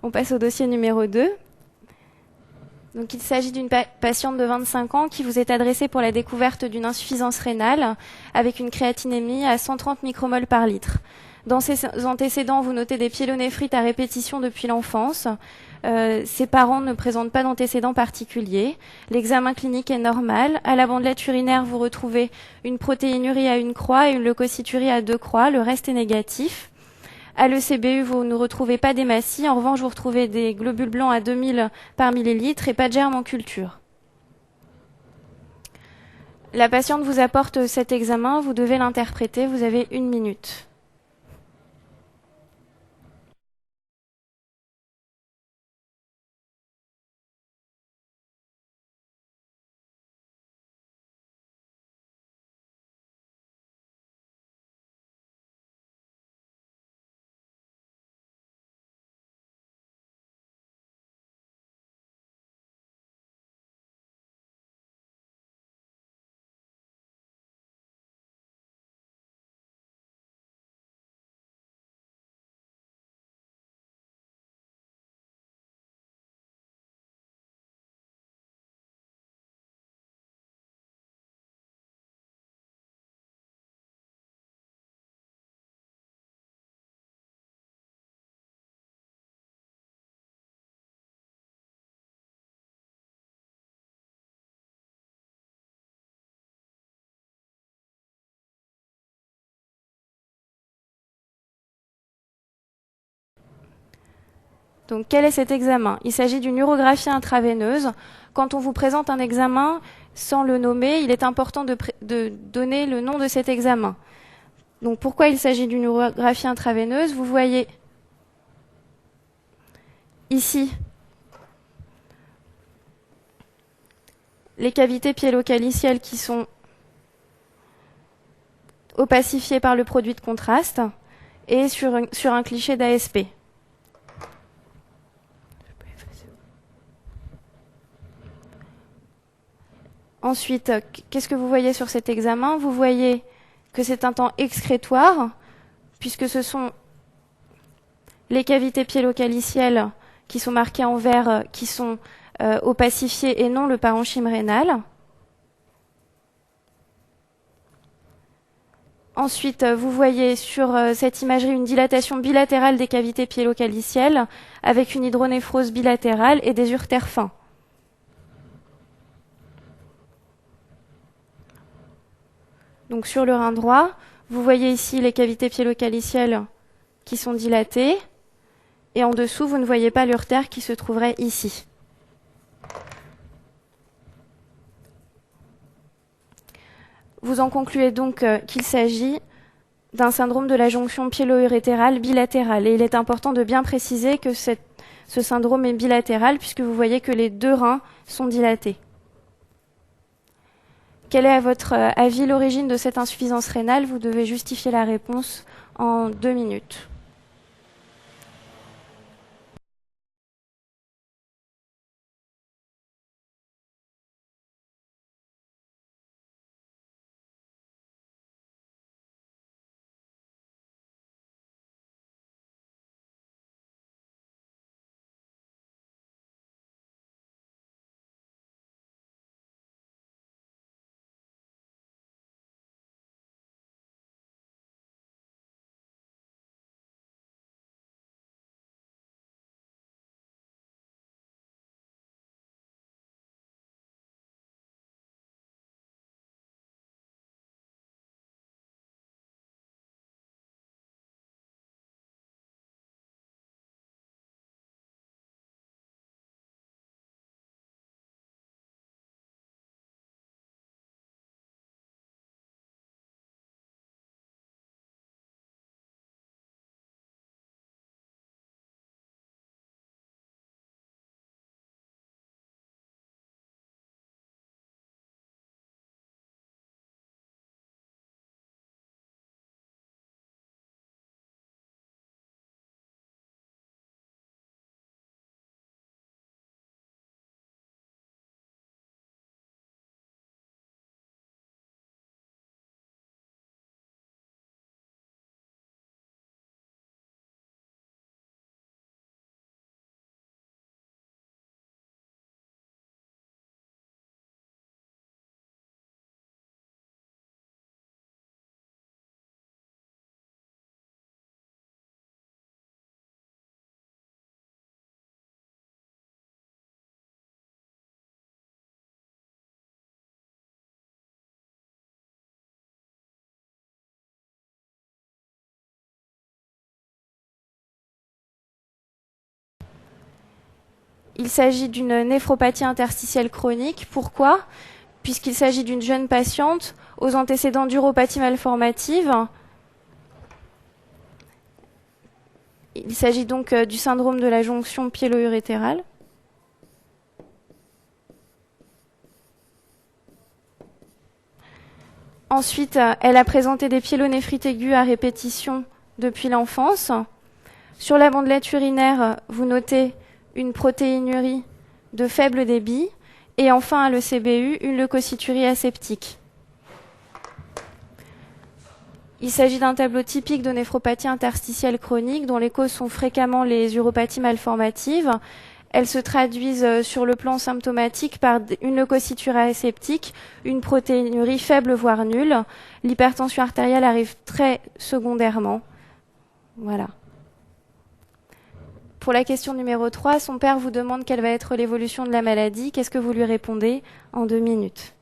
On passe au dossier numéro 2. Donc, il s'agit d'une patiente de 25 ans qui vous est adressée pour la découverte d'une insuffisance rénale avec une créatinémie à 130 micromoles par litre. Dans ses antécédents, vous notez des pyélonéphrite à répétition depuis l'enfance. Ses parents ne présentent pas d'antécédents particuliers. L'examen clinique est normal. À la bandelette urinaire, vous retrouvez une protéinurie à 1 croix et une leucocyturie à 2 croix. Le reste est négatif. À l'ECBU, vous ne retrouvez pas d'hématie. En revanche, vous retrouvez des globules blancs à 2000 par millilitre et pas de germes en culture. La patiente vous apporte cet examen. Vous devez l'interpréter. Vous avez 1 minute. Donc, quel est cet examen? Il s'agit d'une urographie intraveineuse. Quand on vous présente un examen sans le nommer, il est important de donner le nom de cet examen. Donc, pourquoi il s'agit d'une urographie intraveineuse? Vous voyez ici les cavités piélo-calicielles qui sont opacifiées par le produit de contraste et sur un cliché d'ASP. Ensuite, qu'est-ce que vous voyez sur cet examen? Vous voyez que c'est un temps excrétoire, puisque ce sont les cavités piélo-calicielles qui sont marquées en vert, qui sont opacifiées et non le parenchyme rénal. Ensuite, vous voyez sur cette imagerie une dilatation bilatérale des cavités piélo-calicielles avec une hydronéphrose bilatérale et des uretères fins. Donc sur le rein droit, vous voyez ici les cavités piélo-calicielles qui sont dilatées. Et en dessous, vous ne voyez pas l'uretère qui se trouverait ici. Vous en concluez donc qu'il s'agit d'un syndrome de la jonction piélo-urétérale bilatérale. Et il est important de bien préciser que ce syndrome est bilatéral puisque vous voyez que les 2 reins sont dilatés. Quelle est à votre avis l'origine de cette insuffisance rénale? Vous devez justifier la réponse en 2 minutes. Il s'agit d'une néphropathie interstitielle chronique. Pourquoi? Puisqu'il s'agit d'une jeune patiente aux antécédents d'uropathie malformative. Il s'agit donc du syndrome de la jonction pyélo-urétérale. Ensuite, elle a présenté des pyélonéphrites aiguës à répétition depuis l'enfance. Sur la bandelette urinaire, vous notez une protéinurie de faible débit. Et enfin, à l'ECBU, une leucocyturie aseptique. Il s'agit d'un tableau typique de néphropathie interstitielle chronique dont les causes sont fréquemment les uropathies malformatives. Elles se traduisent sur le plan symptomatique par une leucocyturie aseptique, une protéinurie faible voire nulle. L'hypertension artérielle arrive très secondairement. Voilà. Pour la question numéro 3, son père vous demande quelle va être l'évolution de la maladie. Qu'est-ce que vous lui répondez en 2 minutes?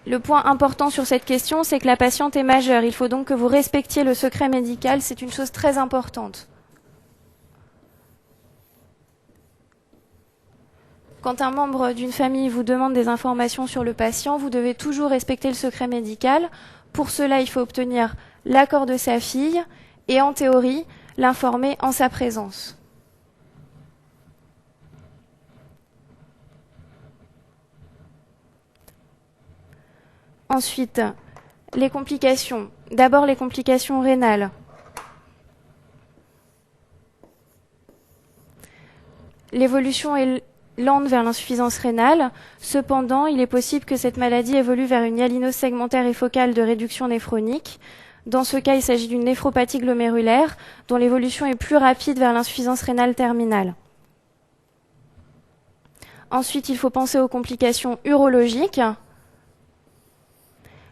Le point important sur cette question, c'est que la patiente est majeure. Il faut donc que vous respectiez le secret médical. C'est une chose très importante. Quand un membre d'une famille vous demande des informations sur le patient, vous devez toujours respecter le secret médical. Pour cela, il faut obtenir l'accord de sa fille et, en théorie, l'informer en sa présence. Ensuite, les complications. D'abord, les complications rénales. L'évolution est lente vers l'insuffisance rénale. Cependant, il est possible que cette maladie évolue vers une hyalinose segmentaire et focale de réduction néphronique. Dans ce cas, il s'agit d'une néphropathie glomérulaire dont l'évolution est plus rapide vers l'insuffisance rénale terminale. Ensuite, il faut penser aux complications urologiques.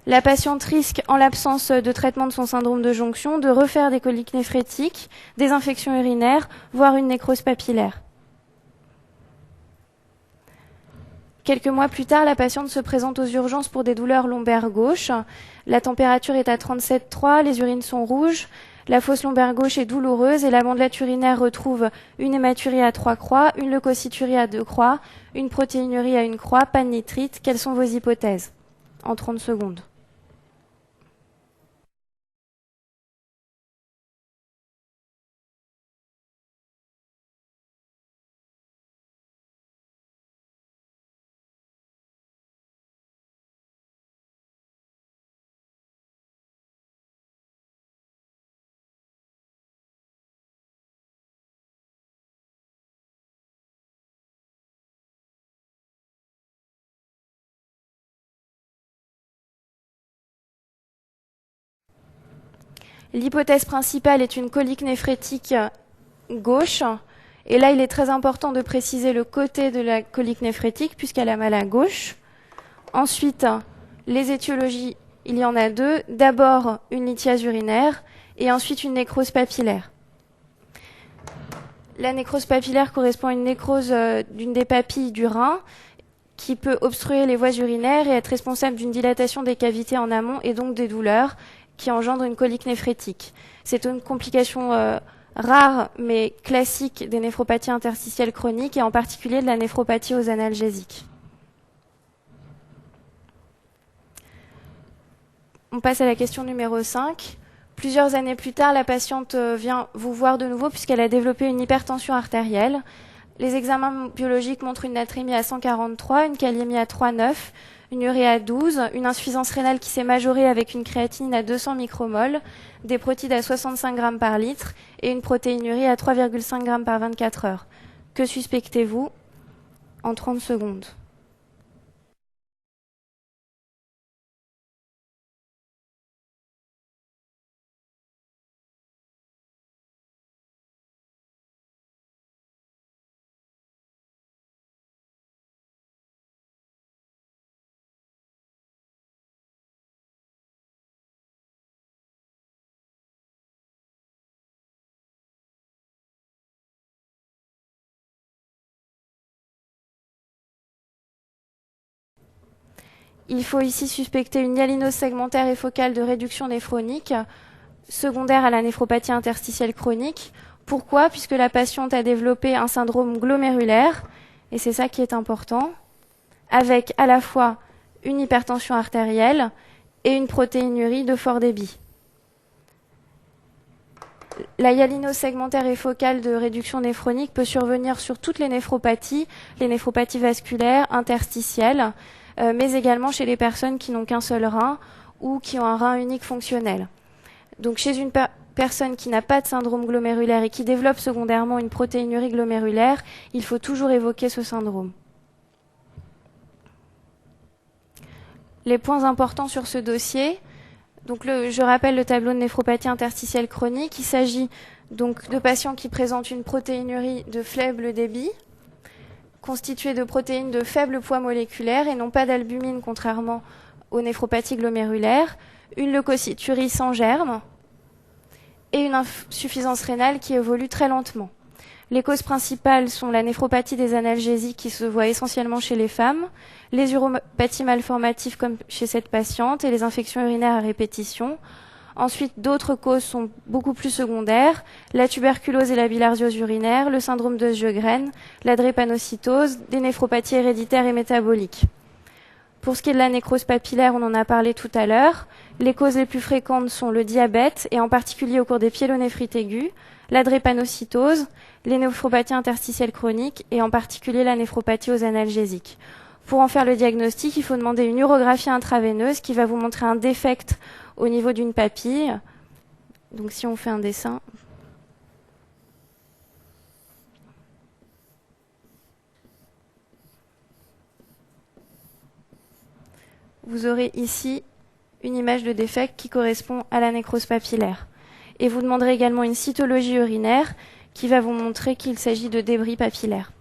La patiente risque, en l'absence de traitement de son syndrome de jonction, de refaire des coliques néphrétiques, des infections urinaires, voire une nécrose papillaire. Quelques mois plus tard, la patiente se présente aux urgences pour des douleurs lombaires gauches. La température est à 37,3, les urines sont rouges, la fosse lombaire gauche est douloureuse et la bandelette urinaire retrouve une hématurie à 3 croix, une leucocyturie à 2 croix, une protéinurie à 1 croix, pas de nitrite. Quelles sont vos hypothèses? En 30 secondes. L'hypothèse principale est une colique néphrétique gauche. Et là, il est très important de préciser le côté de la colique néphrétique puisqu'elle a mal à gauche. Ensuite, les étiologies, il y en a deux. D'abord, une lithiase urinaire et ensuite une nécrose papillaire. La nécrose papillaire correspond à une nécrose d'une des papilles du rein qui peut obstruer les voies urinaires et être responsable d'une dilatation des cavités en amont et donc des douleurs qui engendrent une colique néphrétique. C'est une complication rare mais classique des néphropathies interstitielles chroniques et en particulier de la néphropathie aux analgésiques. On passe à la question numéro 5. Plusieurs années plus tard, la patiente vient vous voir de nouveau puisqu'elle a développé une hypertension artérielle. Les examens biologiques montrent une natrémie à 143, une kaliémie à 3,9, une urée à 12, une insuffisance rénale qui s'est majorée avec une créatinine à 200 micromoles, des protides à 65 grammes par litre et une protéinurie à 3,5 grammes par 24 heures. Que suspectez-vous en 30 secondes? Il faut ici suspecter une hyalinose segmentaire et focale de réduction néphronique, secondaire à la néphropathie interstitielle chronique. Pourquoi? Puisque la patiente a développé un syndrome glomérulaire, et c'est ça qui est important, avec à la fois une hypertension artérielle et une protéinurie de fort débit. La hyalinose segmentaire et focale de réduction néphronique peut survenir sur toutes les néphropathies vasculaires, interstitielles, mais également chez les personnes qui n'ont qu'un seul rein ou qui ont un rein unique fonctionnel. Donc chez une personne qui n'a pas de syndrome glomérulaire et qui développe secondairement une protéinurie glomérulaire, il faut toujours évoquer ce syndrome. Les points importants sur ce dossier. Donc je rappelle le tableau de néphropathie interstitielle chronique. Il s'agit donc de patients qui présentent une protéinurie de faible débit, constituée de protéines de faible poids moléculaire et non pas d'albumine, contrairement aux néphropathies glomérulaires, une leucocyturie sans germe et une insuffisance rénale qui évolue très lentement. Les causes principales sont la néphropathie des analgésiques qui se voit essentiellement chez les femmes, les uropathies malformatives comme chez cette patiente et les infections urinaires à répétition. Ensuite, d'autres causes sont beaucoup plus secondaires, la tuberculose et la bilharziose urinaire, le syndrome de Sjögren, la drépanocytose, des néphropathies héréditaires et métaboliques. Pour ce qui est de la nécrose papillaire, on en a parlé tout à l'heure. Les causes les plus fréquentes sont le diabète, et en particulier au cours des pyélonéphrites aiguës, la drépanocytose, les néphropathies interstitielles chroniques, et en particulier la néphropathie aux analgésiques. Pour en faire le diagnostic, il faut demander une urographie intraveineuse qui va vous montrer un défect au niveau d'une papille. Donc si on fait un dessin... Vous aurez ici une image de défect qui correspond à la nécrose papillaire. Et vous demanderez également une cytologie urinaire qui va vous montrer qu'il s'agit de débris papillaires.